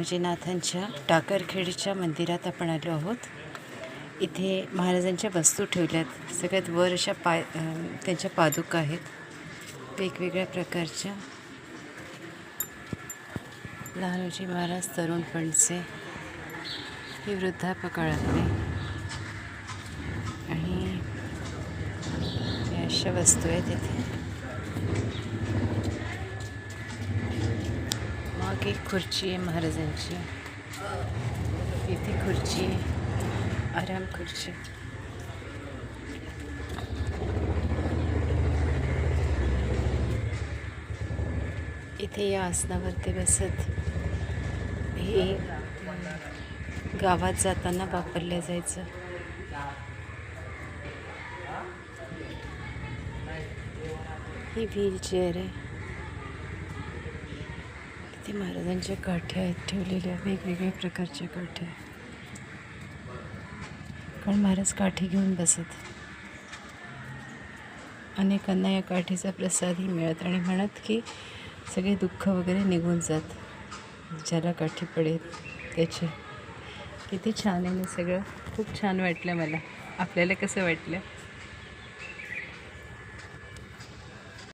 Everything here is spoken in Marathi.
लहानोजीनाथांच्या टाकरखेडच्या मंदिरात आपण आलो आहोत. इथे महाराजांच्या वस्तू ठेवल्यात. सगळ्यात वर अशा त्यांच्या पादुका आहेत वेगवेगळ्या प्रकारच्या. लहानोजी महाराज तरुणपणचे, ही वृद्धापकाळातली, आणि या अशा वस्तू आहेत इथे. मग एक खुर्ची आहे महाराजांची, इथे खुर्ची, आराम खुर्ची. इथे या आसनावर ते बसत. हे गावात जाताना वापरलं जायचं. ही व्हीलचेअर आहे. इथे महाराजांच्या काठ्या आहेत ठेवलेल्या, वेगवेगळ्या प्रकारच्या काठ्या, कारण महाराज काठी घेऊन बसत. अनेकांना या काठीचा प्रसादही मिळत आणि म्हणत की सगळे दुःख वगैरे निघून जात ज्याला काठी पडेल त्याचे. किती छान आहे ना सगळं. खूप छान वाटलं मला. आपल्याला कसं वाटलं?